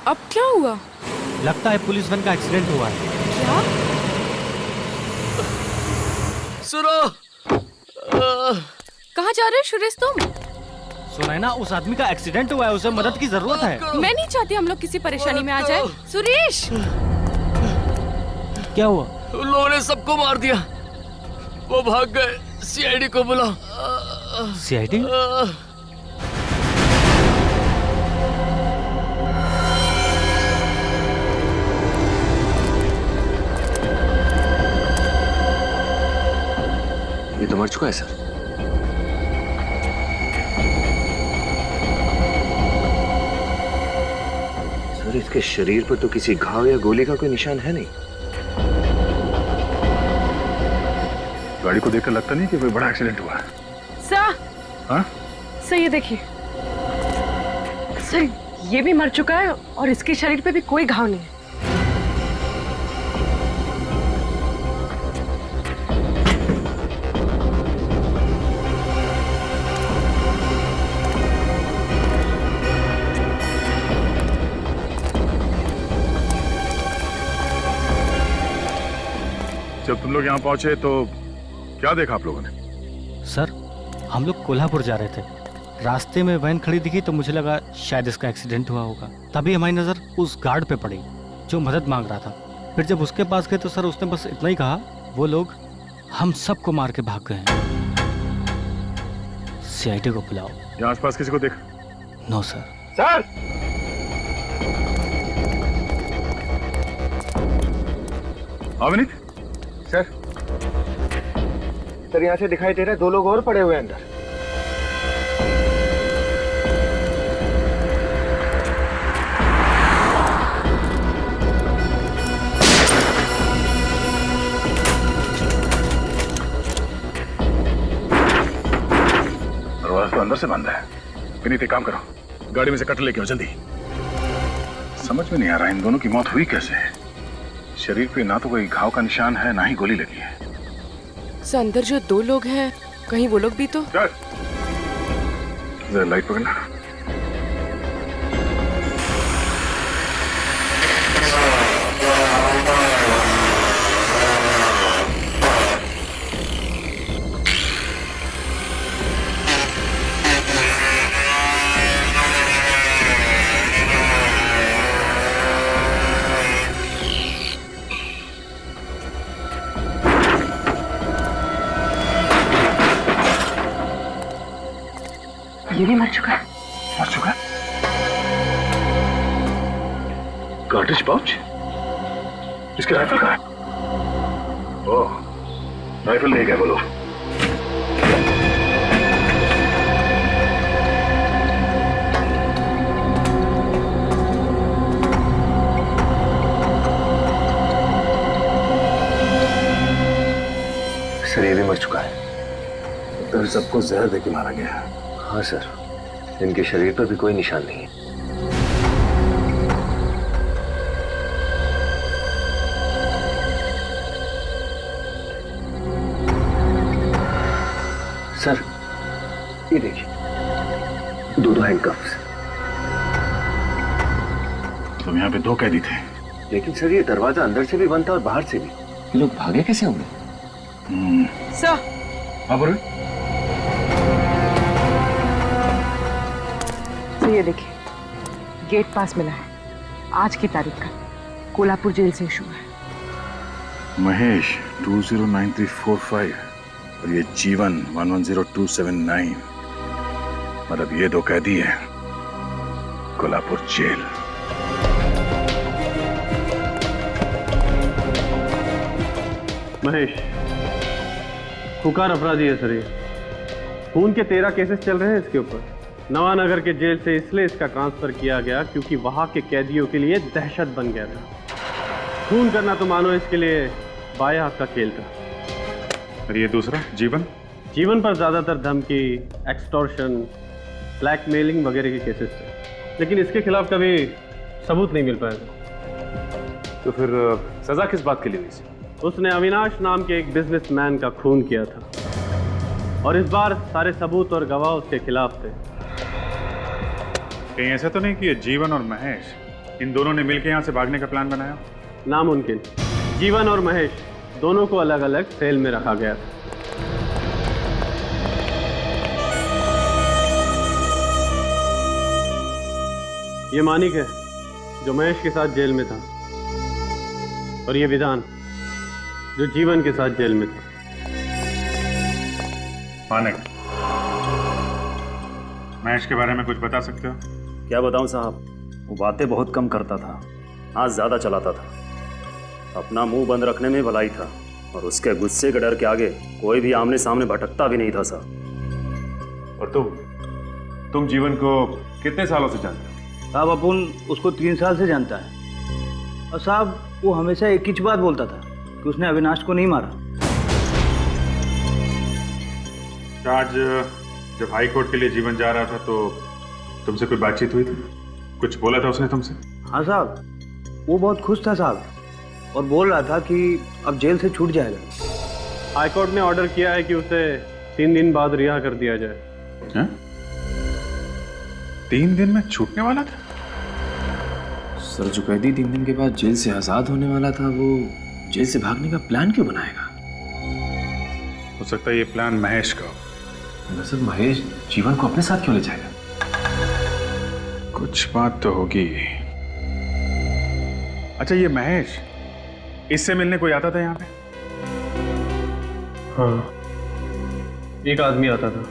अब क्या हुआ? लगता है पुलिस वैन का एक्सीडेंट हुआ है। क्या? सुनो, कहाँ जा रहे हो सुरेश तुम? सुना है ना, उस आदमी का एक्सीडेंट हुआ है, उसे मदद की जरूरत है। मैं नहीं चाहती हम लोग किसी परेशानी में आ जाए। सुरेश! क्या हुआ? उन लोगों ने सबको मार दिया, वो भाग गए। सीआईडी को बुलाओ। सीआईडी? ये तो मर चुका है सर। सर इसके शरीर पर तो किसी घाव या गोली का कोई निशान है नहीं। गाड़ी को देखकर लगता नहीं कि कोई बड़ा एक्सीडेंट हुआ है। सर, हाँ? सर ये देखिए, सर ये भी मर चुका है और इसके शरीर पे भी कोई घाव नहीं है। जब तुम लोग यहाँ पहुंचे तो क्या देखा आप लोगों ने? सर, हम लोग कोल्हापुर जा रहे थे, रास्ते में वैन खड़ी दिखी तो मुझे लगा शायद इसका एक्सीडेंट हुआ होगा। तभी हमारी नजर उस गार्ड पे पड़ी जो मदद मांग रहा था। फिर जब उसके पास गए तो सर उसने बस इतना ही कहा, वो लोग हम सबको मार के भाग गए हैं। सीआईडी को बुलाओ। यहाँ आसपास किसी को देखा? No sir. Sir! Avineet? Sir यहाँ से दिखाई दे रहा है 2 लोग और पड़े हुए हैं अंदर। दरवाजा तो अंदर से बंद है। विनीत एक काम करो, गाड़ी में से कट लेके आओ जल्दी। समझ में नहीं आ रहा इन दोनों की मौत हुई कैसे। शरीर पे ना तो कोई घाव का निशान है, ना ही गोली लगी है। सर अंदर जो 2 लोग हैं, कहीं वो लोग भी तो। जरा लाइट पकड़ना। ये भी मर चुका है। मर चुका है? Cartridge pouch? इसके राइफल कहाँ है? ओह, राइफल ले गए वो लोग। सर ये भी मर चुका है। तो सबको जहर देके मारा गया है। हाँ सर, इनके शरीर पर भी कोई निशान नहीं है। सर ये देखिए, 2 हैंडकफ्स। तुम यहाँ पे 2 कैदी थे। लेकिन सर ये दरवाजा अंदर से भी बंद था और बाहर से भी। ये लोग भागे कैसे होंगे? सर, हाँ बोलो। तो ये देखिए, गेट पास मिला है, आज की तारीख का, कोल्हापुर जेल से इशू है। महेश 209345 और ये जीवन 110279। मतलब ये 2 कैदी हैं कोल्हापुर जेल। महेश खुकार अपराधी है सर। ये खून के 13 केसेस चल रहे हैं इसके ऊपर। नवानगर के जेल से इसलिए इसका ट्रांसफर किया गया क्योंकि वहां के कैदियों के लिए दहशत बन गया था। खून करना तो मानो इसके लिए बाएं हाथ का खेल था। और ये दूसरा जीवन? जीवन पर ज्यादातर धमकी, एक्सटॉर्शन, ब्लैकमेलिंग वगैरह के केसेस थे, लेकिन इसके खिलाफ कभी सबूत नहीं मिल पाया। तो फिर सजा किस बात के लिए हुई? उसने अविनाश नाम के एक बिजनेसमैन का खून किया था और इस बार सारे सबूत और गवाह उसके खिलाफ थे। कहीं ऐसा तो नहीं कि ये जीवन और महेश इन दोनों ने मिलकर यहाँ से भागने का प्लान बनाया? नामुमकिन। जीवन और महेश दोनों को अलग अलग सेल में रखा गया था। ये मानिक है जो महेश के साथ जेल में था, और ये विधान जो जीवन के साथ जेल में था। मानिक, महेश के बारे में कुछ बता सकते हो? क्या बताऊं साहब, वो बातें बहुत कम करता था, हाथ ज्यादा चलाता था। अपना मुंह बंद रखने में भलाई था, और उसके गुस्से के डर के आगे कोई भी आमने सामने भटकता भी नहीं था साहब। और तुम जीवन को कितने सालों से जानते हो? साहब अपन उसको 3 साल से जानता है, और साहब वो हमेशा एक ही बात बोलता था कि उसने अविनाश को नहीं मारा। आज जब हाई कोर्ट के लिए जीवन जा रहा था तो तुमसे कोई बातचीत हुई थी? कुछ बोला था उसने तुमसे? हाँ साहब, वो बहुत खुश था साहब, और बोल रहा था कि अब जेल से छूट जाएगा। हाई कोर्ट ने ऑर्डर किया है कि उसे 3 दिन बाद रिहा कर दिया जाए। हैं? 3 दिन में छूटने वाला था? सर, जो कैदी 3 दिन के बाद जेल से आजाद होने वाला था, वो जेल से भागने का प्लान क्यों बनाएगा? हो सकता है ये प्लान महेश का हो। दरअसल महेश जीवन को अपने साथ क्यों ले जाएगा? कुछ बात तो होगी। अच्छा, ये महेश, इससे मिलने कोई आता था यहाँ पे? हाँ, एक आदमी आता था,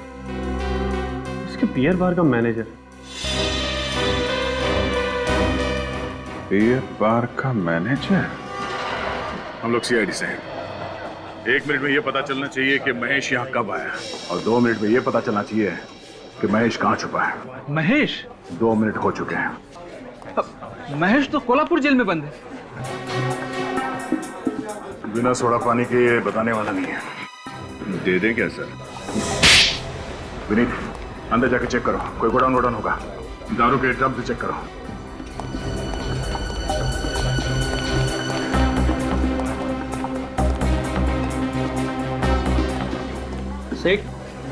इसके बियर बार का मैनेजर। बियर बार का मैनेजर? हम लोग सीआईडी से हैं। 1 मिनट में ये पता चलना चाहिए कि महेश यहाँ कब आया, और 2 मिनट में ये पता चलना चाहिए कि महेश कहाँ छुपा है। महेश? 2 मिनट हो चुके हैं। महेश तो कोल्हापुर जेल में बंद है। बिना सोडा पानी के ये बताने वाला नहीं है। दे दें क्या सर? विनीत, अंदर जाके चेक करो, कोई गोडाउन वोडाउन होगा। दारू के ड्रम से चेक करो। सेठ,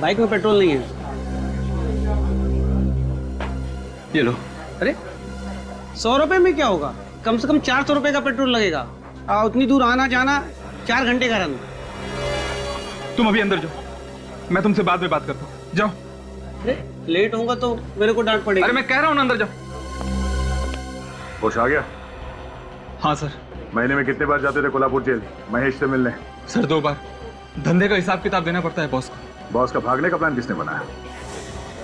बाइक में पेट्रोल नहीं है। ये लो। अरे 100 रुपए में क्या होगा? कम से कम 400 रुपए का पेट्रोल लगेगा। उतनी दूर आना जाना 4 घंटे का रन। तुम अभी अंदर जाओ, मैं तुमसे बाद में बात करता हूँ। जाओ। अरे लेट होगा तो मेरे को डांट पड़ेगी। अरे मैं कह रहा हूँ ना, अंदर जाओ। होश आ गया? हाँ सर। महीने में कितने बार जाते थे कोल्हापुर जेल महेश से मिलने? सर 2 बार। धंधे का हिसाब किताब देना पड़ता है बॉस को। बॉस का भागने का प्लान किसने बनाया?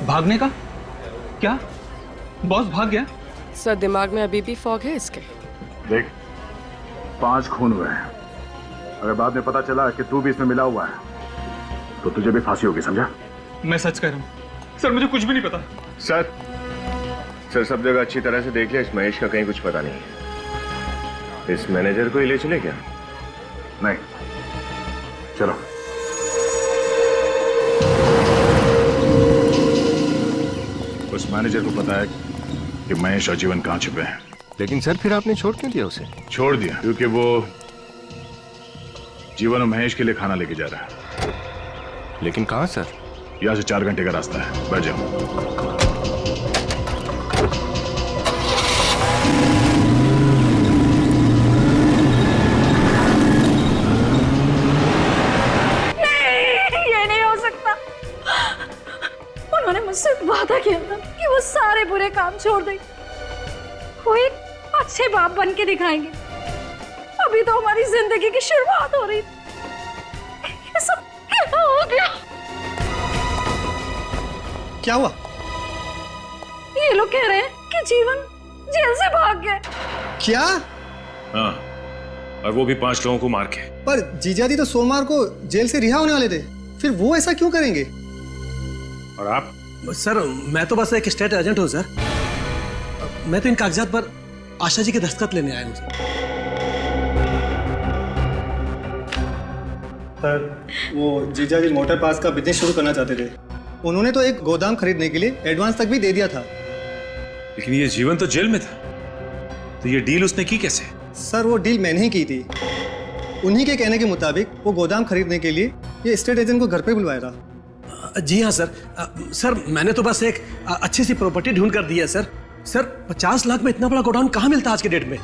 भागने का? क्या बॉस भाग गया? सर दिमाग में अभी भी फॉग है इसके। देख, 5 खून हुए हैं। अगर बाद में पता चला कि तू भी इसमें मिला हुआ है तो तुझे भी फांसी होगी, समझा? मैं सच कह रहा हूँ सर, मुझे कुछ भी नहीं पता। सर सब जगह अच्छी तरह से देख लिया, इस महेश का कहीं कुछ पता नहीं है। इस मैनेजर को ही ले चले क्या? नहीं, चलो। उस मैनेजर को पता है कि महेश और जीवन कहाँ छुपे हैं। लेकिन सर फिर आपने छोड़ क्यों दिया उसे? छोड़ दिया क्योंकि वो जीवन और महेश के लिए खाना लेके जा रहा है। लेकिन कहाँ सर? यहाँ से 4 घंटे का रास्ता है, बैठ जाओ। ये नहीं हो सकता। उन्होंने मुझसे वादा किया था कि वो सारे बुरे काम छोड़ देंगे, वो एक अच्छे बाप बन के दिखाएंगे। अभी तो हमारी जिंदगी की शुरुआत हो रही थी। ये सब क्या हो गया? क्या हुआ? ये लोग कह रहे हैं कि जीवन जेल से भाग गया। क्या? हाँ, और वो भी 5 लोगों को मार के। पर जीजाजी तो सोमवार को जेल से रिहा होने वाले थे, फिर वो ऐसा क्यों करेंगे? और आप? सर मैं तो बस एक स्टेट एजेंट हूँ सर। मैं तो इन कागजात पर आशा जी के दस्तखत लेने आया हूँ सर। वो जीजा जी मोटर पार्ट्स का बिजनेस शुरू करना चाहते थे। उन्होंने तो एक गोदाम खरीदने के लिए एडवांस तक भी दे दिया था। लेकिन ये जीवन तो जेल में था, तो ये डील उसने की कैसे? सर वो डील मैंने ही की थी। उन्हीं के कहने के मुताबिक वो गोदाम खरीदने के लिए ये स्टेट एजेंट को घर पे बुलवाया था। जी हाँ सर। सर मैंने तो बस एक अच्छी सी प्रॉपर्टी ढूंढ कर दी है सर। सर 50 लाख में इतना बड़ा गोडाउन कहाँ मिलता आज के डेट में?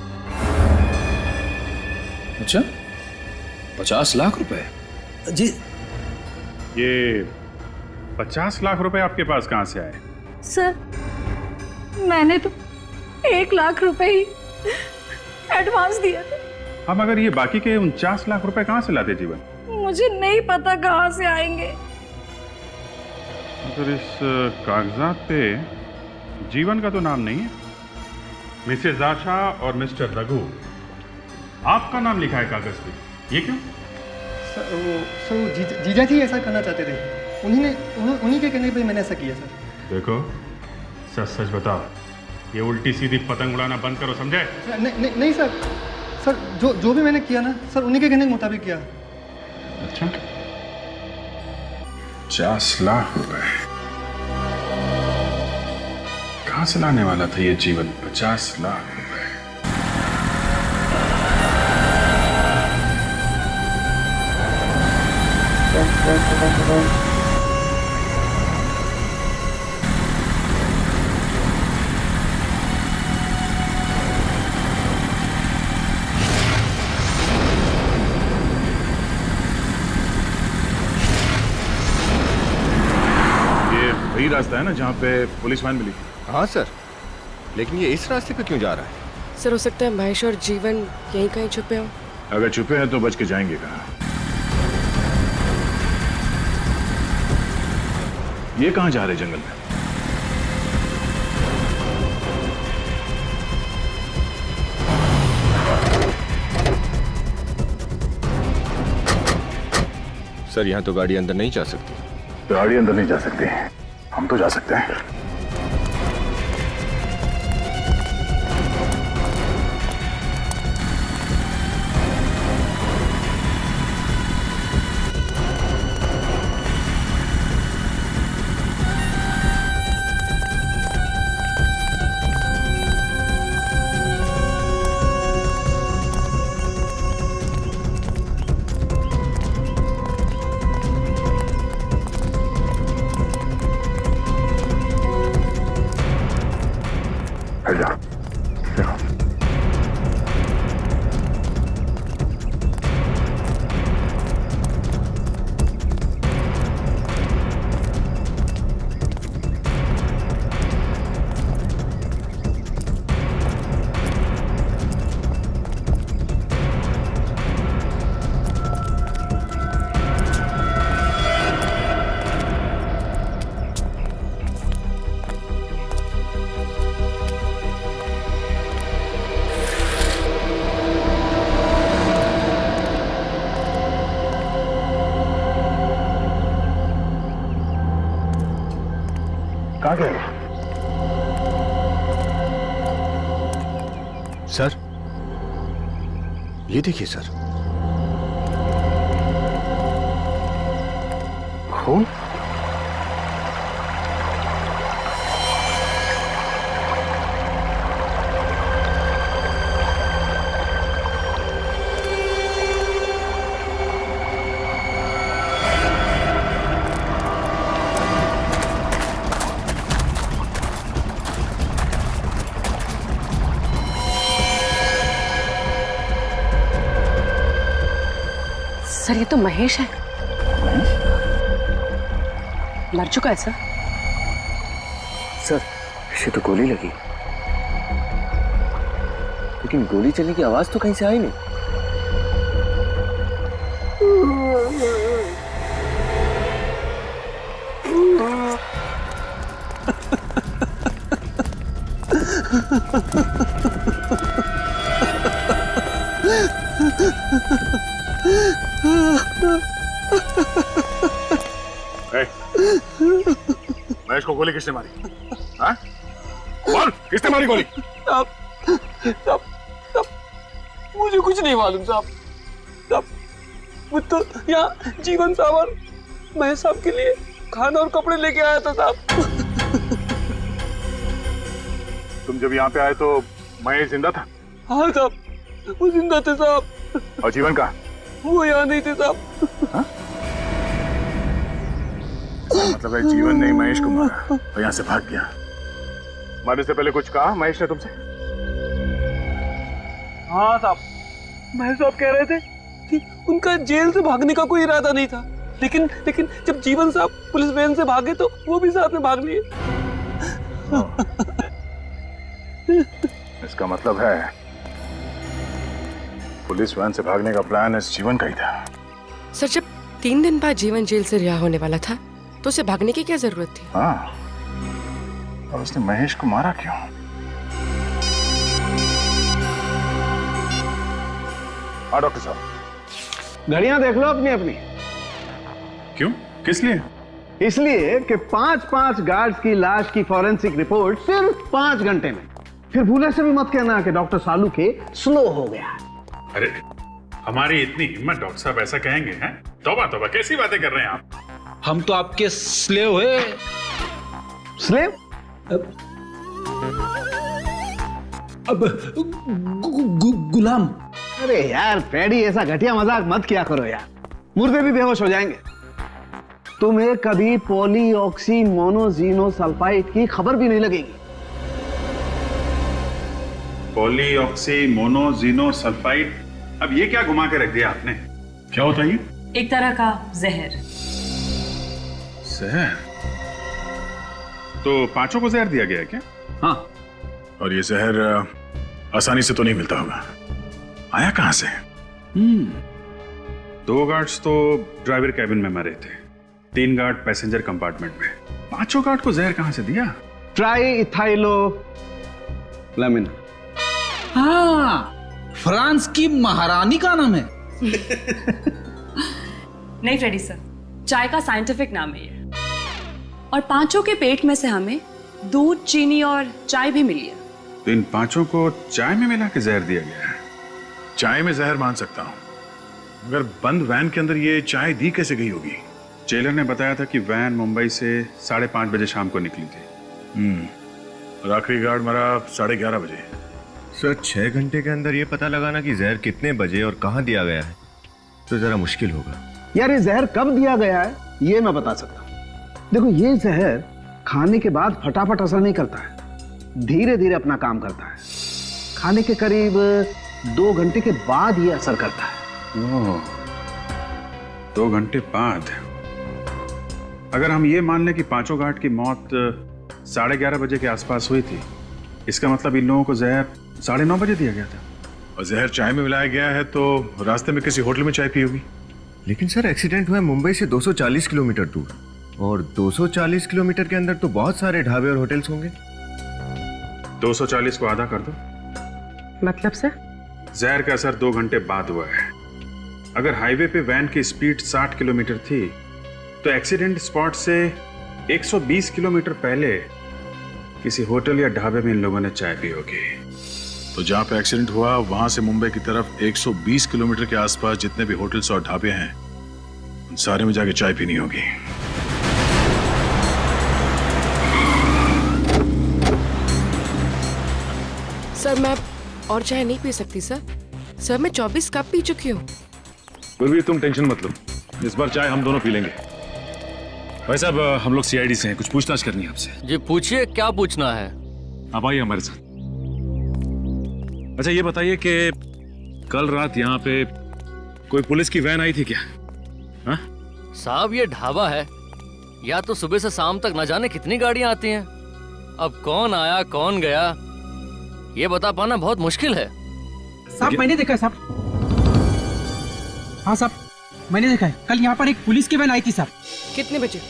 अच्छा, 50 लाख रुपए? जी। ये 50 लाख रुपए आपके पास कहाँ से आए? सर मैंने तो 1 लाख रुपए ही एडवांस दिया था। हम अगर ये बाकी के 49 लाख रुपए कहाँ से लाते जीवन? मुझे नहीं पता कहाँ से आएंगे। अगर इस कागजात पे जीवन का तो नाम नहीं है, मिसेज आशा और मिस्टर रघु आपका नाम लिखा है कागज पे, ये क्यों? सर जीजा जी ऐसा करना चाहते थे, उन्हीं के कहने पे मैंने ऐसा किया सर। देखो सच सच बताओ, ये उल्टी सीधी पतंग उड़ाना बंद करो, समझे? नहीं सर जो भी मैंने किया ना सर, उन्हीं के कहने के मुताबिक किया। अच्छा, 50 लाख रुपए कहां से लाने वाला था ये जीवन? 50 लाख रुपए। वही रास्ता है ना जहाँ पे पुलिस वैन मिली? हाँ सर, लेकिन ये इस रास्ते पे क्यों जा रहा है? सर हो सकता है महेश और जीवन यहीं कहीं छुपे हो। अगर छुपे हैं तो बच के जाएंगे कहाँ? ये कहाँ जा रहे जंगल में? सर यहाँ तो गाड़ी अंदर नहीं जा सकती। गाड़ी अंदर नहीं जा सकती, हम तो जा सकते हैं। कहाँ गए? सर ये देखिए सर, खून। सर ये तो महेश है। मर चुका है सर। सर इसे तो गोली लगी, लेकिन गोली चलने की आवाज तो कहीं से आई नहीं। महेश को गोली किसने मारी? हाँ? बोल, किसने मारी गोली? साहब, मुझे कुछ नहीं मालूम साहब। वो तो यहाँ जीवन साहब और महेश साहब के लिए खाना और कपड़े लेके आया था साहब। तुम जब यहाँ पे आए तो महेश जिंदा था? हाँ साहब, वो जिंदा थे साहब। और जीवन का? वो यहाँ नहीं थे साहब। हाँ? मतलब है जीवन ने महेश को मारा और यहाँ से भाग गया। मरने से पहले कुछ कहा महेश ने तुमसे? हाँ साहब, महेश साहब कह रहे थे कि उनका जेल से भागने का कोई इरादा नहीं था, लेकिन जब जीवन साहब पुलिस वैन से भागे तो वो भी साथ में भाग लिए। इसका मतलब है पुलिस वैन से भागने का प्लान इस जीवन का ही था। सर, जब 3 दिन बाद जीवन जेल से रिहा होने वाला था तो उसे भागने की क्या जरूरत थी? हाँ, और उसने महेश को मारा क्यों? हाँ डॉक्टर साहब, घड़ियां देख लो अपनी अपनी। क्यों? किस लिए? इसलिए कि 5-5 गार्ड्स की लाश की फॉरेंसिक रिपोर्ट सिर्फ 5 घंटे में। फिर भूले से भी मत कहना कि डॉक्टर सालू के स्लो हो गया। अरे हमारी इतनी हिम्मत, डॉक्टर साहब ऐसा कहेंगे? हैं? तौबा तौबा, कैसी बातें कर रहे हैं आप? हम तो आपके स्लेव है। स्लेव? अब गुलाम। अरे यार पैडी, ऐसा घटिया मजाक मत किया करो यार, मुर्दे भी बेहोश हो जाएंगे। तुम्हें कभी पॉलीऑक्सी मोनोजीनोसल्फाइड की खबर भी नहीं लगेगी। पॉलीऑक्सी मोनोजीनोसल्फाइड, अब ये क्या घुमा के रख दिया आपने? क्या होता है ये? एक तरह का जहर। जहर? तो 5 को जहर दिया गया है क्या? हाँ। और ये जहर आसानी से तो नहीं मिलता होगा, आया कहां से? 2 गार्ड्स तो ड्राइवर कैबिन में मरे थे, 3 गार्ड पैसेंजर कंपार्टमेंट में। 5 गार्ड को जहर कहां से दिया? ट्राई इथाइलो लेमिन। हाँ, फ्रांस की महारानी का नाम है। नहीं फ्रेडी सर, चाय का साइंटिफिक नाम है ये। और 5 के पेट में से हमें दूध, चीनी और चाय भी मिली है। तो इन 5 को चाय में मिला के जहर दिया गया है। चाय में जहर मान सकता हूं, मगर बंद वैन के अंदर ये चाय दी कैसे गई होगी? जेलर ने बताया था कि वैन मुंबई से 5:30 बजे शाम को निकली थी। और आखिरी गार्ड मरा 11:30 बजे। सर, 6 घंटे के अंदर ये पता लगाना कि जहर कितने बजे और कहां दिया गया है तो जरा मुश्किल होगा। यार ये जहर कब दिया गया है ये मैं बता सकता हूं। देखो, ये जहर खाने के बाद फटाफट असर नहीं करता है, धीरे धीरे अपना काम करता है। खाने के करीब 2 घंटे के बाद ये असर करता है। 2 घंटे बाद? अगर हम ये मान लें कि 5 गार्ड की मौत 11:30 बजे के आसपास हुई थी, इसका मतलब इन लोगों को जहर 9:30 बजे दिया गया था। और जहर चाय में मिलाया गया है तो रास्ते में किसी होटल में चाय पी होगी। लेकिन सर, एक्सीडेंट हुआ मुंबई से 240 किलोमीटर दूर, और 240 किलोमीटर के अंदर तो बहुत सारे ढाबे और होटल्स होंगे। 240 को आधा कर दो। मतलब सर? जहर का असर 2 घंटे बाद हुआ है। अगर हाईवे पे वैन की स्पीड 60 किलोमीटर थी तो एक्सीडेंट स्पॉट से 120 किलोमीटर पहले किसी होटल या ढाबे में इन लोगों ने चाय पी होगी। तो जहां पे एक्सीडेंट हुआ वहां से मुंबई की तरफ 120 किलोमीटर के आसपास जितने भी होटल्स और ढाबे हैं, उन सारे में जाके चाय पीनी होगी। सर, मैं और चाय नहीं पी सकती सर। सर, मैं 24 कप पी चुकी हूँ। गुरवीर, तुम टेंशन मत लो, इस बार चाय हम दोनों पी लेंगे। भाई साहब, हम लोग सीआईडी से हैं, कुछ पूछताछ करनी है आपसे। जी पूछिए, क्या पूछना है? आप आइए हमारे साथ। अच्छा ये बताइए कि कल रात यहाँ पे कोई पुलिस की वैन आई थी क्या? हाँ? साहब, ये ढाबा है, या तो सुबह से शाम तक न जाने कितनी गाड़ियां आती हैं। अब कौन आया कौन गया ये बता पाना बहुत मुश्किल है। साहब मैंने देखा है साहब। हाँ साहब, मैंने देखा है। कल यहाँ पर एक पुलिस की वैन आई थी साहब। कितने बजे?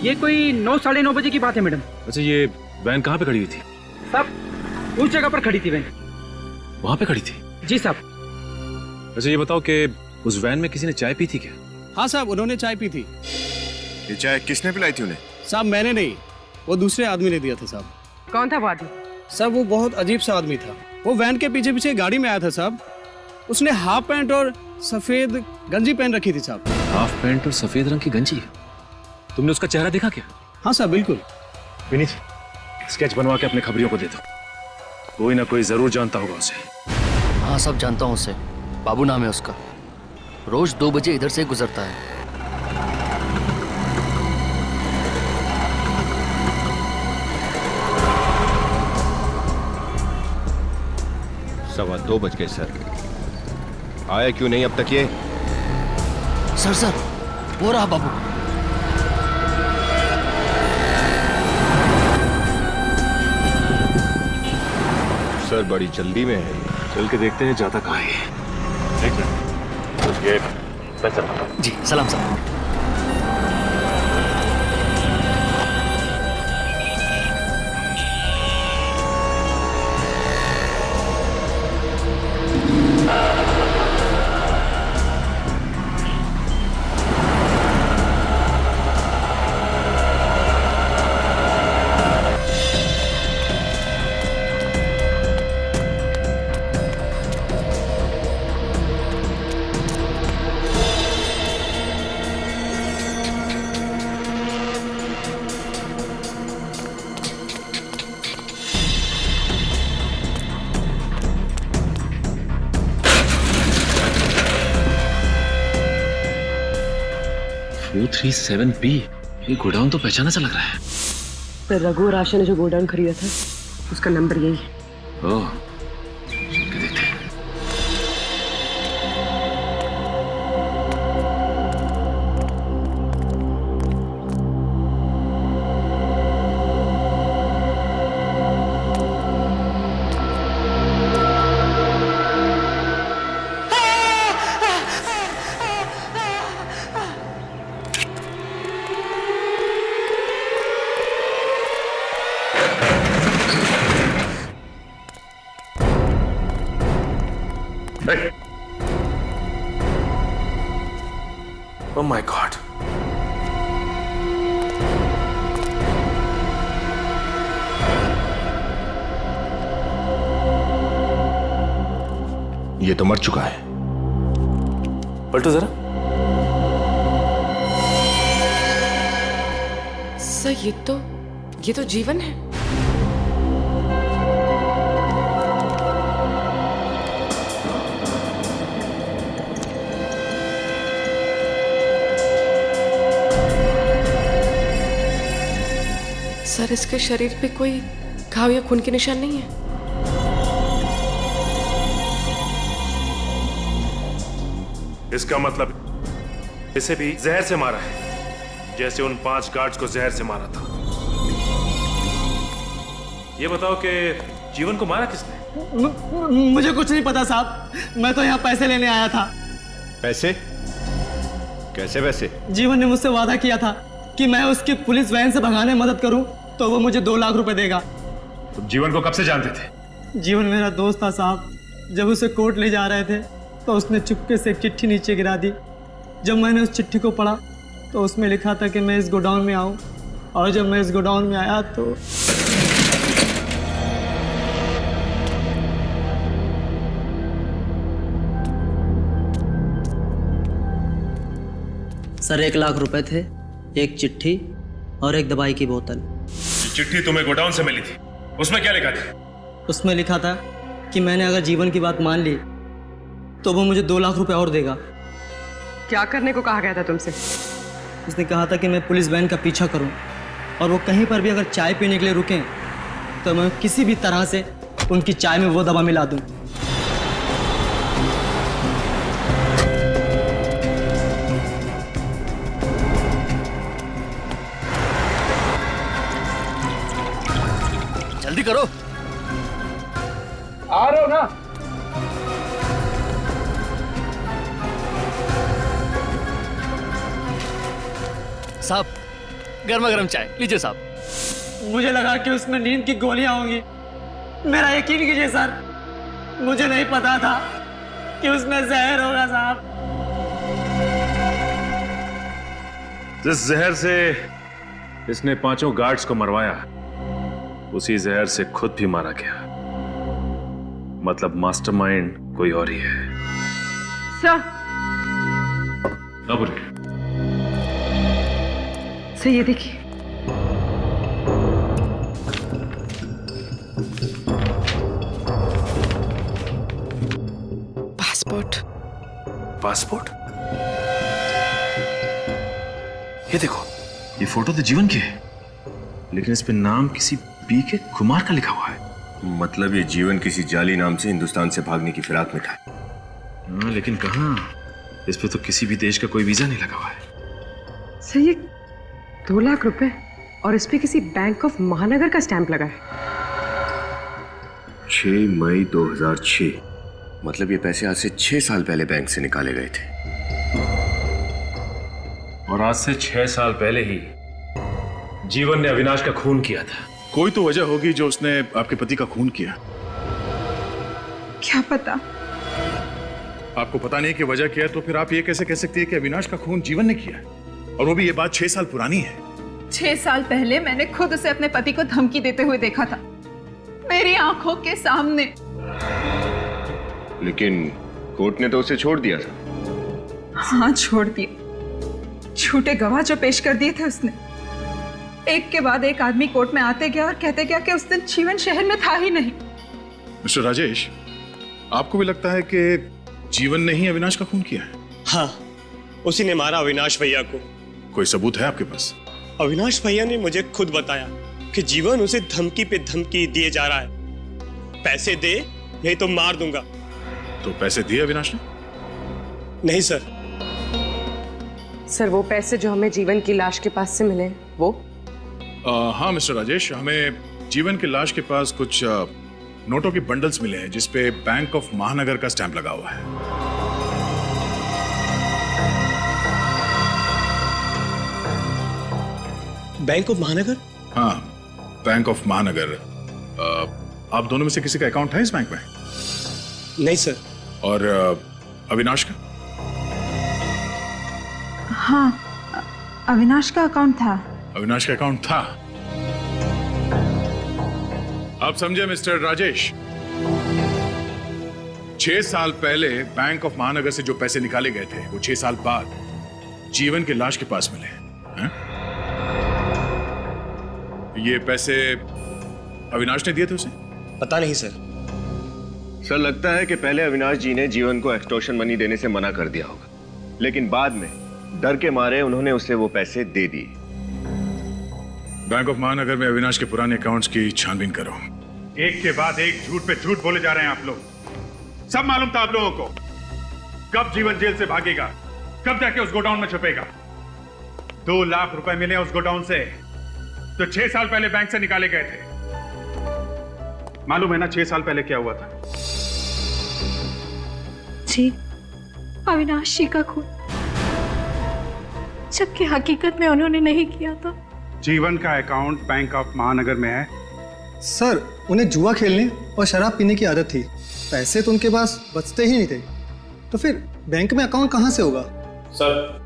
ये कोई 9, 9:30 बजे की बात है मैडम। अच्छा, ये वैन कहाँ पे खड़ी हुई थी? साहब उस जगह पर खड़ी थी वैन। वहाँ पे खड़ी थी? जी साहब। अच्छा ये बताओ कि उस वैन में किसी ने चाय पी थी क्या? हाँ साहब, उन्होंने चाय पी थी। ये चाय किसने पिलाई थी उन्हें? साहब मैंने नहीं, वो दूसरे आदमी ने दिया था साहब। कौन था वो आदमी? साहब वो बहुत अजीब सा आदमी था। वो वैन के पीछे पीछे गाड़ी में आया था साहब। उसने हाफ पैंट और सफेद गंजी पहन रखी थी साहब। हाफ पैंट और सफेद रंग की गंजी? तुमने उसका चेहरा देखा क्या? हाँ साहब बिल्कुल। विनीत, स्केच बनवा के अपने खबरियों को दे दो, कोई ना कोई जरूर जानता होगा उसे। हाँ सब जानता हूँ उसे, बाबू नाम है उसका, रोज 2 बजे इधर से गुजरता है। 2:15 बज गए सर। आया क्यों नहीं अब तक ये? सर वो रहा बाबू। सर बड़ी जल्दी में है। चल के देखते हैं जाता कहाँ है। एक मिनट, ये मैं चलता हूँ। जी सलाम सलाम। ये गोडाउन तो पहचाना सा लग रहा है। पर रघु और आशा ने जो गोडाउन खरीदा था उसका नंबर यही है। ओह, चल के देखते हैं। Oh my God. ये तो मर चुका है। पलटो जरा। सर ये तो जीवन है। सर इसके शरीर पे कोई घाव या खून के निशान नहीं है। इसका मतलब इसे भी जहर से मारा है, जैसे उन 5 गार्ड्स को जहर से मारा था। ये बताओ कि जीवन को मारा किसने? मुझे कुछ नहीं पता साहब, मैं तो यहाँ पैसे लेने आया था। पैसे? कैसे पैसे? जीवन ने मुझसे वादा किया था कि मैं उसकी पुलिस वैन से भगाने में मदद करूं तो वो मुझे 2 लाख रुपए देगा। तुम जीवन को कब से जानते थे? जीवन मेरा दोस्त था साहब। जब उसे कोर्ट ले जा रहे थे तो उसने चुपके से एक चिट्ठी नीचे गिरा दी। जब मैंने उस चिट्ठी को पढ़ा तो उसमें लिखा था कि मैं इस गोडाउन में आऊं, और जब मैं इस गोडाउन में आया तो सर 1 लाख रुपए थे, एक चिट्ठी और एक दवाई की बोतल। चिट्ठी तुम्हें गोडाउन से मिली थी, उसमें क्या लिखा था? उसमें लिखा था कि मैंने अगर जीवन की बात मान ली तो वो मुझे 2 लाख रुपए और देगा। क्या करने को कहा गया था तुमसे? उसने कहा था कि मैं पुलिस वैन का पीछा करूं, और वो कहीं पर भी अगर चाय पीने के लिए रुकें तो मैं किसी भी तरह से उनकी चाय में वो दवा मिला दूं। जल्दी करो। आ रहे हो ना? साहब गर्मा गर्म चाय लीजिए साहब। मुझे लगा कि उसमें नींद की गोलियां होंगी। मेरा यकीन कीजिए सर, मुझे नहीं पता था कि उसमें जहर होगा साहब। जिस जहर से इसने 5 गार्ड्स को मरवाया, उसी जहर से खुद भी मारा गया। मतलब मास्टरमाइंड कोई और ही है। सर सर ये देखिए। पासपोर्ट? ये देखो, ये फोटो तो जीवन की है, लेकिन इस पे नाम किसी पी के कुमार का लिखा हुआ है। मतलब ये जीवन किसी जाली नाम से हिंदुस्तान से भागने की फिराक में था। हाँ, लेकिन कहाँ? इस पे तो किसी भी देश का कोई वीजा नहीं लगा हुआ है। सर ये 2 लाख रुपए और इस पे किसी बैंक ऑफ महानगर का स्टैंप लगा है। 6 मई 2006। मतलब ये पैसे आज से 6 साल पहले बैंक से निकाले गए थे। और आज से 6 साल पहले ही जीवन ने अविनाश का खून किया था। कोई तो वजह होगी जो उसने आपके पति का खून किया। क्या पता? आपको पता नहीं कि वजह क्या है, तो फिर आप ये कैसे कह सकती है कि अविनाश का खून जीवन ने किया? और वो भी ये बात 6 साल पुरानी है। 6 साल पहले मैंने खुद उसे अपने पति को धमकी देते हुए देखा था, मेरी आंखों के सामने। लेकिन कोर्ट ने तो उसे छोड़ दिया था। हाँ, छोड़ दिया। झूठे गवाह जो पेश कर दिए थे उसने। एक के बाद एक आदमी कोर्ट में आते गया और कहते गया कि उस दिन जीवन शहर में था ही नहीं। मिस्टर राजेश, आपको भी लगता है कि जीवन ने ही अविनाश का खून किया है? हाँ, उसी ने मारा अविनाश भैया को। कोई सबूत है आपके पास? अविनाश भैया ने मुझे खुद बताया कि जीवन उसे धमकी पे धमकी दिए जा रहा है, पैसे दे नहीं तो मार दूंगा। तो पैसे दिए अविनाश ने? नहीं सर। सर वो पैसे जो हमें जीवन की लाश के पास से मिले वो? हाँ मिस्टर राजेश, हमें जीवन की लाश के पास कुछ नोटों के बंडल्स मिले हैं जिसपे बैंक ऑफ महानगर का स्टैंप लगा हुआ है। बैंक ऑफ महानगर? हाँ, बैंक ऑफ महानगर। आप दोनों में से किसी का अकाउंट है इस बैंक में? नहीं सर। और अविनाश का? हाँ, अविनाश का अकाउंट था। अविनाश का अकाउंट था। आप समझे मिस्टर राजेश, 6 साल पहले बैंक ऑफ महानगर से जो पैसे निकाले गए थे वो 6 साल बाद जीवन की लाश के पास मिले हैं? ये पैसे अविनाश ने दिए थे उसे? पता नहीं सर। सर लगता है कि पहले अविनाश जी ने जीवन को एक्सटॉर्शन मनी देने से मना कर दिया होगा, लेकिन बाद में डर के मारे उन्होंने उसे वो पैसे दे दिए। बैंक ऑफ महानगर में अविनाश के पुराने अकाउंट्स की छानबीन करो। एक के बाद एक झूठ पे झूठ बोले जा रहे हैं आप लोग। सब मालूम था आप लोगों को कब जीवन जेल से भागेगा, कब जाके उस गोडाउन में छुपेगा। 2 लाख रुपए मिले उस गोडाउन से तो 6 साल पहले बैंक से निकाले गए थे। मालूम है ना 6 साल पहले क्या हुआ था? जी, अविनाश जी का खून, जबकि हकीकत में उन्होंने नहीं किया था। जीवन का अकाउंट बैंक ऑफ महानगर में है। सर उन्हें जुआ खेलने और शराब पीने की आदत थी, पैसे तो उनके पास बचते ही नहीं थे, तो फिर बैंक में अकाउंट कहां से होगा? सर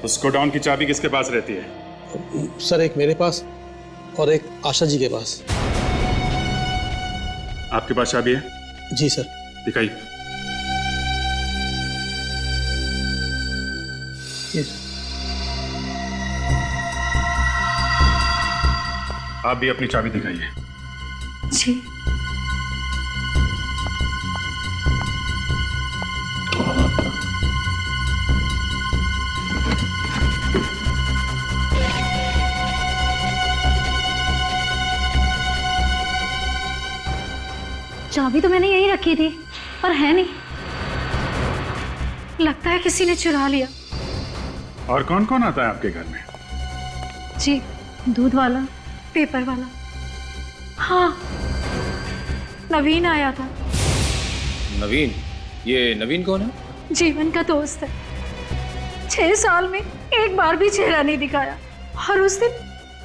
उस गोडाउन की चाबी किसके पास रहती है? सर एक मेरे पास और एक आशा जी के पास। आपके पास चाबी है? जी सर। दिखाइए। आप भी अपनी चाबी दिखाइए। जी। चाबी तो मैंने यहीं रखी थी, पर है नहीं। लगता है किसी ने चुरा लिया। और कौन कौन आता है आपके घर में? जी, दूध वाला, पेपर वाला। हाँ, नवीन आया था। नवीन? ये नवीन कौन है? जीवन का दोस्त है। 6 साल में एक बार भी चेहरा नहीं दिखाया और उस दिन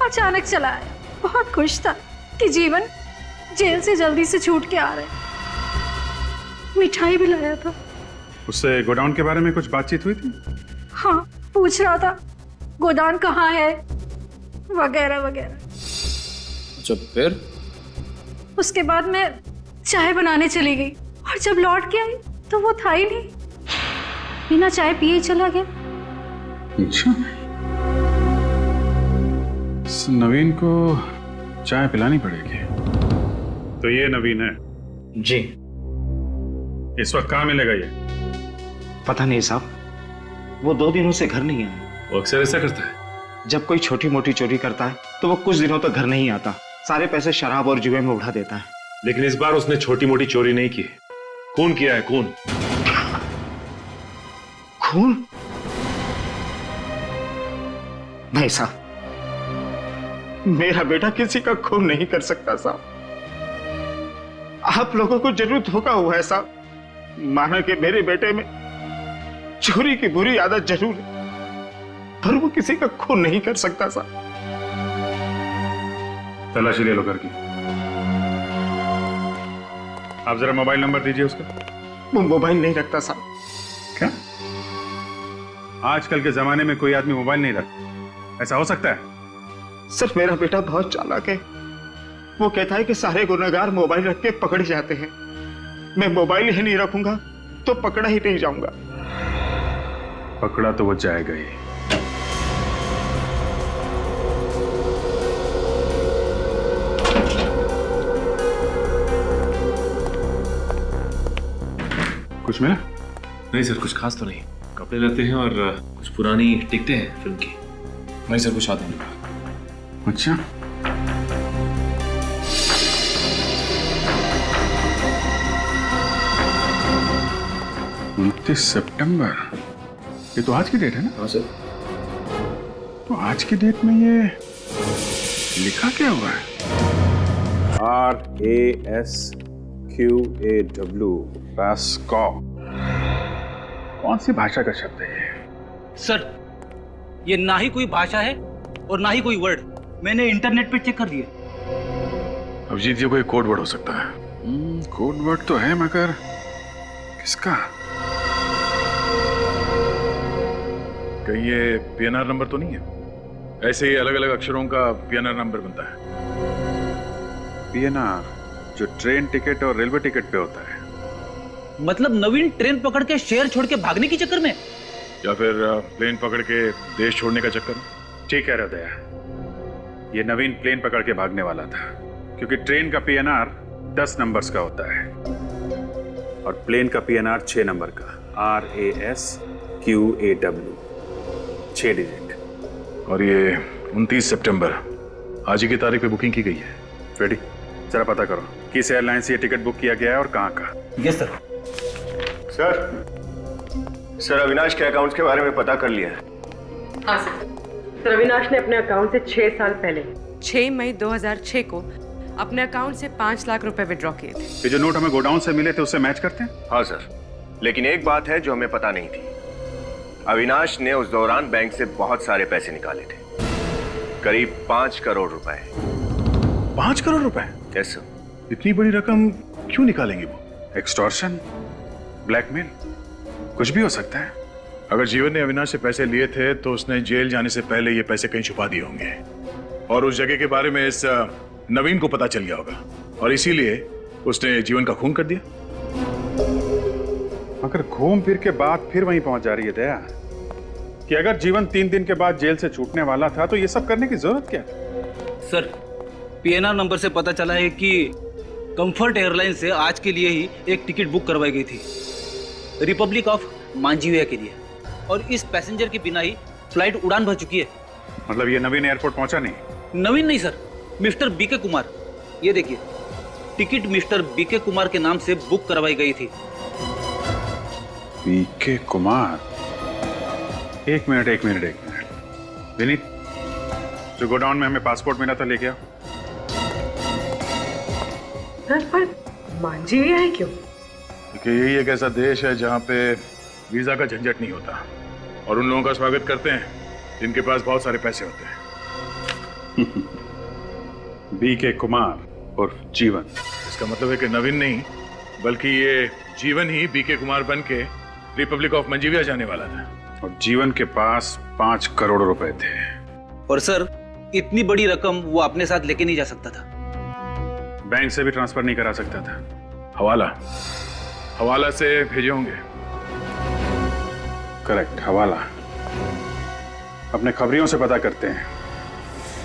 अचानक चला आया। बहुत खुश था कि जीवन जेल से जल्दी से छूट के आ रहे। मिठाई भी लाया था। उससे गोडाउन के बारे में कुछ बातचीत हुई थी? हाँ, पूछ रहा था गोदाम कहाँ है वगैरह वगैरह। अच्छा, फिर? उसके बाद मैं चाय बनाने चली गई और जब लौट के आई तो वो था ही नहीं। बिना चाय पिए ही चला गया। अच्छा, नवीन को चाय पिलानी पड़ेगी। तो ये नवीन है? जी। इस वक्त कहाँ मिलेगा ये? पता नहीं साहब, वो 2 दिनों से घर नहीं है। वो अक्सर ऐसा करता है। जब कोई छोटी मोटी चोरी करता है तो वो कुछ दिनों तक घर नहीं आता, सारे पैसे शराब और जुए में उड़ा देता है। लेकिन इस बार उसने छोटी मोटी चोरी नहीं की, खून किया है, खून। खून? नहीं साहब, मेरा बेटा किसी का खून नहीं कर सकता साहब। आप लोगों को जरूर धोखा हुआ है साहब। माना कि मेरे बेटे में चोरी की बुरी आदत जरूर है, पर वो किसी का खून नहीं कर सकता साहब। तलाशी ले लो घर की। आप जरा मोबाइल नंबर दीजिए उसका। वो मोबाइल नहीं रखता साहब। क्या? आजकल के जमाने में कोई आदमी मोबाइल नहीं रखता, ऐसा हो सकता है? सर मेरा बेटा बहुत चालाक है। वो कहता है कि सारे गुनहगार मोबाइल रख के पकड़े जाते हैं। मैं मोबाइल ही नहीं रखूंगा तो पकड़ा ही नहीं जाऊंगा। पकड़ा तो वो जाएगा ही। कुछ मिला? नहीं सर, कुछ खास तो नहीं। कपड़े लेते हैं और कुछ पुरानी टिकटें हैं फिल्म की। नहीं सर, कुछ आते नहीं। अच्छा, 29 सितंबर, ये तो आज की डेट है ना? हाँ सर। तो आज की डेट में ये लिखा क्या हुआ है? RASQAW, Roscoe. कौन सी भाषा का शब्द है ये? सर, ये ना ही कोई भाषा है और ना ही कोई वर्ड। मैंने इंटरनेट पे चेक कर लिया। अभिजीत, ये कोई कोड वर्ड हो सकता है। कोड वर्ड तो है, मगर किसका? कहीं ये PNR नंबर तो नहीं है? ऐसे ही अलग अलग अक्षरों का PNR नंबर बनता है। PNR जो ट्रेन टिकट और रेलवे टिकट पे होता है। मतलब नवीन ट्रेन पकड़ के शहर छोड़ के भागने के चक्कर में, या फिर प्लेन पकड़ के देश छोड़ने का चक्कर में? ठीक कह रहे हो दया, ये नवीन प्लेन पकड़ के भागने वाला था, क्योंकि ट्रेन का PNR 10 नंबर्स का होता है और प्लेन का PNR 6 नंबर का, RASQAW, 6 डिजिट। और ये 29 सितंबर आज ही की तारीख पे बुकिंग की गई है। फ्रेडी, जरा पता करो किस एयरलाइन से ये टिकट बुक किया गया है और कहाँ का। Yes sir. सर अविनाश के अकाउंट्स के बारे में पता कर लिया है। हाँ सर, अविनाश ने अपने अकाउंट से 6 साल पहले 6 मई 2006 को अपने अकाउंट से 5 लाख रुपए विड्रॉ किए थे। ये जो नोट हमें गोडाउन से मिले थे उससे मैच करते हैं? हाँ सर, लेकिन एक बात है जो हमें पता नहीं थी। अविनाश ने उस दौरान बैंक से बहुत सारे पैसे निकाले थे, करीब 5 करोड़ रुपए। 5 करोड़ रुपए? Yes sir. इतनी बड़ी रकम क्यों निकालेंगे वो? एक्सटॉर्शन, ब्लैकमेल, कुछ भी हो सकता है। अगर जीवन ने अविनाश से पैसे लिए थे तो उसने जेल जाने से पहले ये पैसे कहीं छुपा दिए होंगे और उस जगह के बारे में इस नवीन को पता चल गया होगा और इसीलिए उसने जीवन का खून कर दिया। मगर घूम फिर के बात फिर वहीं पहुंच जा रही है दया कि अगर जीवन 3 दिन के बाद जेल से छूटने वाला था तो ये सब करने की जरूरत क्या थी? सर, PNR नंबर से पता चला है कि कंफर्ट एयरलाइन से आज के लिए ही एक टिकट बुक करवाई गई थी, रिपब्लिक ऑफ मांझीविया के लिए, और इस पैसेंजर के बिना ही फ्लाइट उड़ान भर चुकी है। मतलब ये नवीन एयरपोर्ट पहुंचा नहीं? नवीन नहीं सर, मिस्टर BK कुमार। ये देखिए, टिकट मिस्टर BK कुमार के नाम से बुक करवाई गई थी। BK कुमार? एक मिनट विनीत, जो गोडाउन में हमें पासपोर्ट मिला था लेके आओ। पर मांझीविया है क्यों? क्योंकि यही एक ऐसा देश है जहाँ पे वीजा का झंझट नहीं होता और उन लोगों का स्वागत करते हैं जिनके पास बहुत सारे पैसे होते हैं। BK कुमार और जीवन, इसका मतलब है कि नवीन नहीं बल्कि ये जीवन ही BK कुमार बन के रिपब्लिक ऑफ मंजीविया जाने वाला था और जीवन के पास 5 करोड़ रुपए थे। और सर, इतनी बड़ी रकम वो अपने साथ लेके नहीं जा सकता था। बैंक से भी ट्रांसफर नहीं करा सकता था, हवाला से भेजे होंगे। करेक्ट, हवाला। अपने खबरियों से पता करते हैं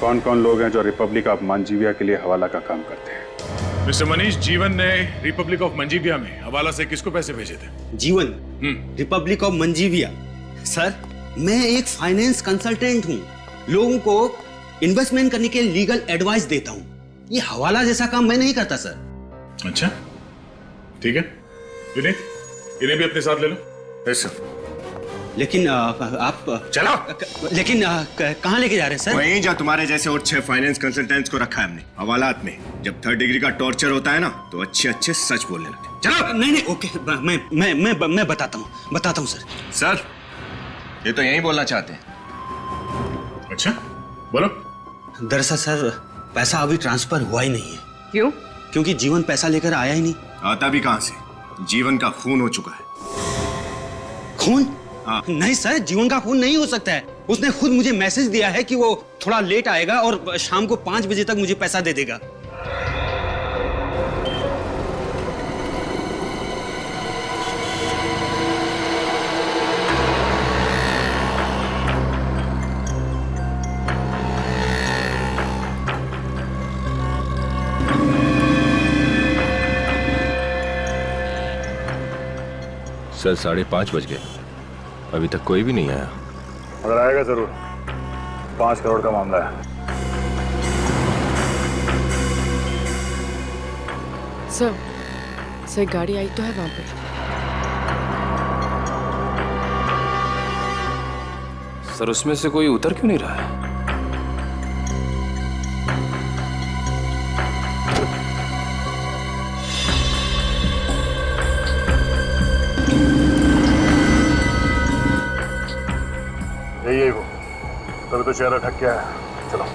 कौन कौन लोग हैं जो रिपब्लिक ऑफ मंजीविया के लिए हवाला का काम करते हैं। मिस्टर मनीष, जीवन ने रिपब्लिक ऑफ मंजीविया में हवाला से किसको पैसे भेजे थे? जीवन, रिपब्लिक ऑफ मंजीविया? सर, मैं एक फाइनेंस कंसल्टेंट हूँ लोगों को इन्वेस्टमेंट करने के लीगल एडवाइस देता हूँ। ये हवाला जैसा काम मैं नहीं करता सर। अच्छा ठीक है, विनीत इन्हें भी अपने साथ ले लो। ऐसा लेकिन आप चलो। लेकिन कहाँ लेके जा रहे हैं सर? वहीं जहाँ तुम्हारे जैसे और 6 फाइनेंस कंसल्टेंट्स को रखा है हमने, हवालात में। जब 3rd डिग्री का टॉर्चर होता है ना तो अच्छे अच्छे सच बोलने लगते। चलो। नहीं ओके, मैं बताता हूँ सर। सर ये तो यही बोलना चाहते हैं। अच्छा बोलो। दरअसल सर पैसा अभी ट्रांसफर हुआ ही नहीं है। क्यों? क्योंकि जीवन पैसा लेकर आया ही नहीं। आता भी कहां से? जीवन का खून हो चुका है। खून? नहीं सर, जीवन का खून नहीं हो सकता है। उसने खुद मुझे मैसेज दिया है कि वो थोड़ा लेट आएगा और शाम को 5 बजे तक मुझे पैसा दे देगा। सर 5:30 बज गए, अभी तक कोई भी नहीं आया। मगर आएगा जरूर, 5 करोड़ का मामला है। सर गाड़ी आई तो है वहां पे। सर उसमें से कोई उतर क्यों नहीं रहा है? यही वो, तभी तो चेहरा ढक गया है। चलो।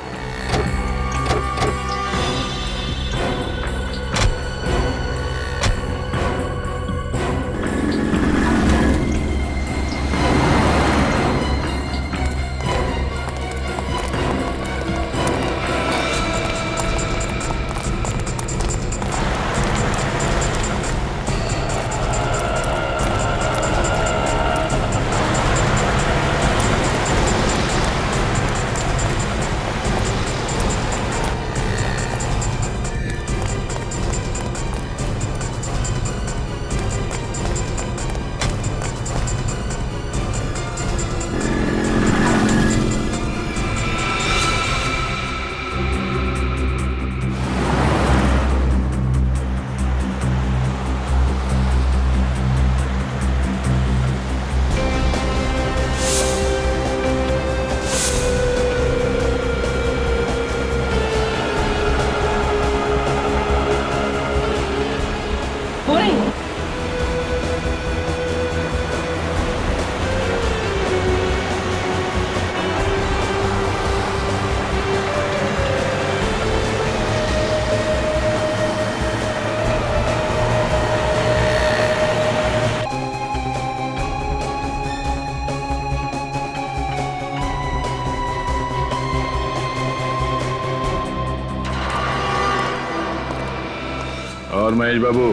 और महेश बाबू,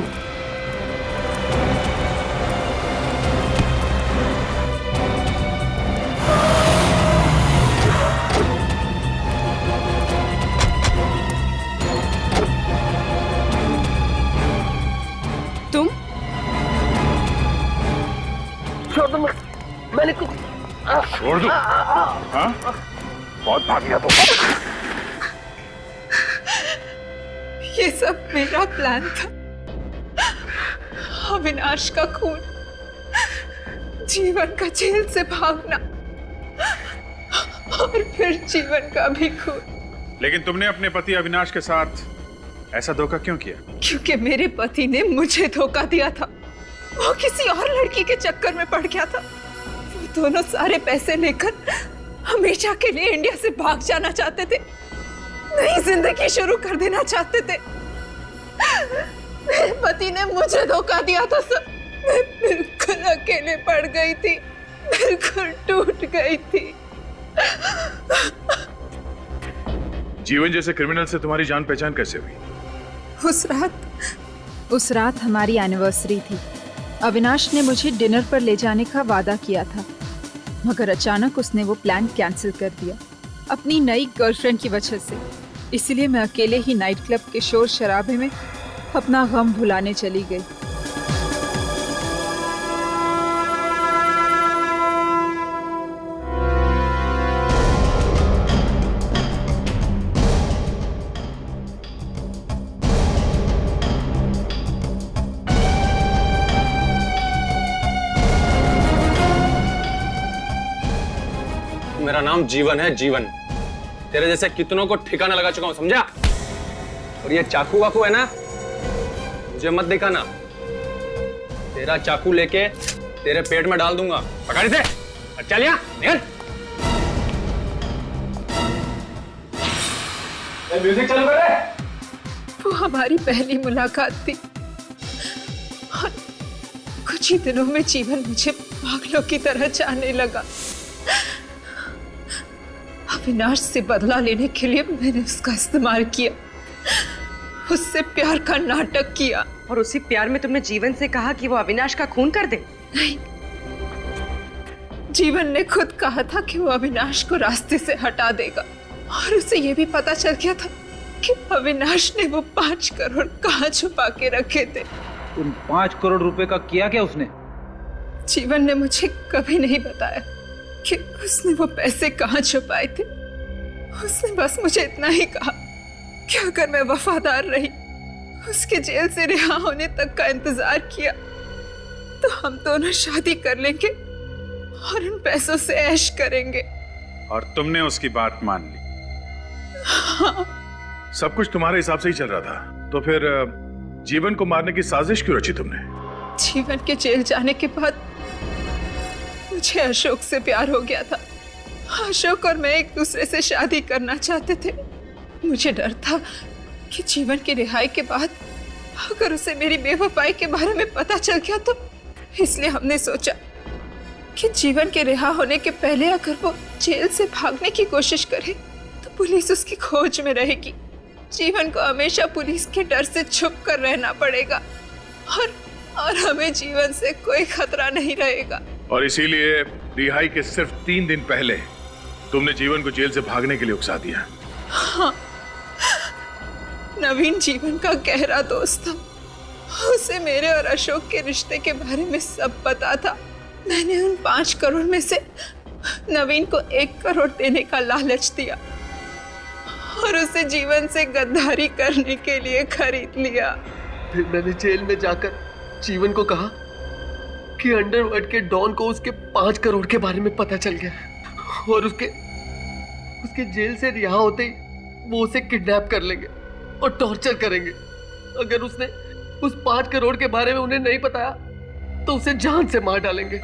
तुम? छोड़ दो, मैंने कुछ छोड़ दो। हाँ? बहुत भाग गया तो। ये सब मेरा प्लान था। अविनाश का खून, जीवन का जेल से भागना और फिर जीवन का भी खून। लेकिन तुमने अपने पति अविनाश के साथ ऐसा धोखा क्यों किया? क्योंकि मेरे पति ने मुझे धोखा दिया था। वो किसी और लड़की के चक्कर में पड़ गया था। वो दोनों सारे पैसे लेकर हमेशा के लिए इंडिया से भाग जाना चाहते थे, नई जिंदगी शुरू कर देना चाहते थे। मेरे पति ने मुझे धोखा दिया था सर। मैं बिल्कुल अकेले पड़ गई थी, बिल्कुल टूट गई थी। जीवन जैसे क्रिमिनल से तुम्हारी जान पहचान कैसे हुई? उस रात हमारी एनिवर्सरी थी। अविनाश ने मुझे डिनर पर ले जाने का वादा किया था, मगर अचानक उसने वो प्लान कैंसिल कर दिया अपनी नई गर्लफ्रेंड की वजह से। इसलिए मैं अकेले ही नाइट क्लब के शोर शराबे में अपना गम भुलाने चली गई। मेरा नाम जीवन है, जीवन। तेरे जैसे कितनों को ठिकाना लगा चुका हूं, समझा? और ये चाकू वाकू है ना, मुझे मत दिखाना। तेरा चाकू लेके तेरे पेट में डाल दूंगा। पकड़ इसे, चल यहाँ, निकल। म्यूजिक चालू कर रहे। वो हमारी पहली मुलाकात थी और कुछ ही दिनों में जीवन मुझे पागलों की तरह चाहने लगा। अविनाश से बदला लेने के लिए मैंने उसका इस्तेमाल किया, उससे प्यार का नाटक किया। और उसी प्यार में तुमने जीवन से कहा कि वो अविनाश का खून कर दे? नहीं, जीवन ने खुद कहा था कि वो अविनाश को रास्ते से हटा देगा और उसे ये भी पता चल गया था कि अविनाश ने वो 5 करोड़ कहाँ छुपा के रखे थे। उन 5 करोड़ रुपए का किया क्या उसने? जीवन ने मुझे कभी नहीं बताया कि उसने वो पैसे कहाँ छुपाए थे। उसने बस मुझे इतना ही कहा कि अगर मैं वफादार रही, उसके जेल से रिहा होने तक का इंतजार किया, तो हम दोनों शादी कर लेंगे और इन पैसों से ऐश करेंगे। और तुमने उसकी बात मान ली? हाँ। सब कुछ तुम्हारे हिसाब से ही चल रहा था, तो फिर जीवन को मारने की साजिश क्यों रची तुमने? जीवन के जेल जाने के बाद मुझे अशोक से प्यार हो गया था। अशोक और मैं एक दूसरे से शादी करना चाहते थे। मुझे डर था कि जीवन की रिहाई के बाद अगर उसे मेरी बेवफाई के बारे में पता चल गया तो, इसलिए हमने सोचा कि जीवन के रिहा होने के पहले अगर वो जेल से भागने की कोशिश करे तो पुलिस उसकी खोज में रहेगी। जीवन को हमेशा पुलिस के डर से छुप कर रहना पड़ेगा और हमें जीवन से कोई खतरा नहीं रहेगा। और इसीलिए रिहाई के सिर्फ 3 दिन पहले तुमने जीवन को जेल से भागने के लिए उकसा दिया। हाँ, नवीन जीवन का गहरा दोस्त था। उसे मेरे और अशोक के रिश्ते के बारे में सब पता था। मैंने उन 5 करोड़ में से नवीन को 1 करोड़ देने का लालच दिया और उसे जीवन से गद्दारी करने के लिए खरीद लिया। फिर मैंने जेल में जाकर जीवन को कहा कि अंडरवर्ल्ड के डॉन को उसके 5 करोड़ के बारे में पता चल गया और उसके जेल से रिहा होते ही वो उसे किडनैप कर लेंगे और टॉर्चर करेंगे। अगर उसने उस 5 करोड़ के बारे में उन्हें नहीं बताया तो उसे जान से मार डालेंगे।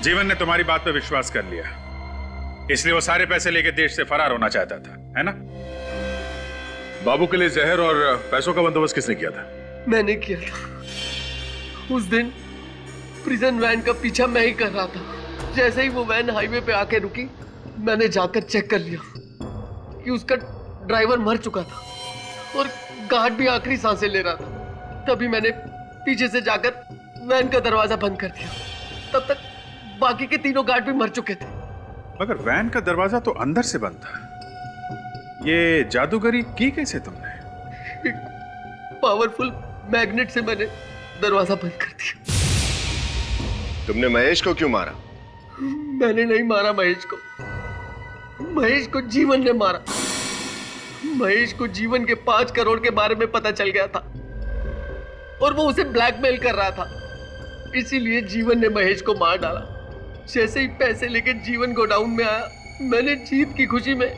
जीवन ने तुम्हारी बात पर विश्वास कर लिया, इसलिए वो सारे पैसे लेके देश से फरार होना चाहता था, है ना? बाबू के लिए जहर और पैसों का बंदोबस्त किसने किया था? मैंने किया था। उस दिन प्रिजन वैन का पीछा मैं ही कर रहा था। जैसे ही वो वैन हाईवे पे आके रुकी, मैंने जाकर चेक कर लिया कि उसका ड्राइवर मर चुका था और गार्ड भी आखिरी सांसें ले रहा था। तभी मैंने पीछे से जाकर वैन का दरवाजा बंद कर दिया। तब तक बाकी के 3 गार्ड भी मर चुके थे। मगर वैन का दरवाजा तो अंदर से बंद था। ये जादूगरी की कैसे तुमने? पावरफुल मैग्नेट से मैंने दरवाजा बंद कर दिया। तुमने महेश को क्यों मारा? मैंने नहीं मारा महेश को। महेश को जीवन ने मारा। महेश को जीवन के 5 करोड़ के बारे में पता चल गया था और वो उसे ब्लैकमेल कर रहा था। इसीलिए जीवन ने महेश को मार डाला। जैसे ही पैसे लेके जीवन गोडाउन में आया, मैंने जीत की खुशी में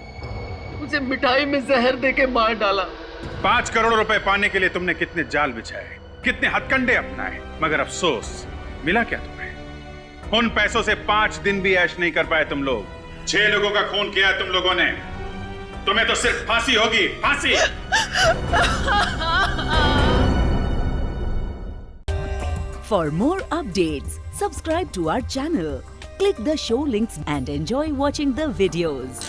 उसे मिठाई में जहर देके मार डाला। 5 करोड़ रुपए पाने के लिए तुमने कितने जाल बिछाए, कितने हथकंडे अपनाए, मगर अफसोस मिला क्या तुम्हें? उन पैसों से 5 दिन भी ऐश नहीं कर पाए तुम लोग। 6 लोगों का खून किया तुम लोगों ने। तुम्हें तो सिर्फ फांसी होगी, फांसी। For more updates, subscribe to our channel, click the show links and enjoy watching the videos.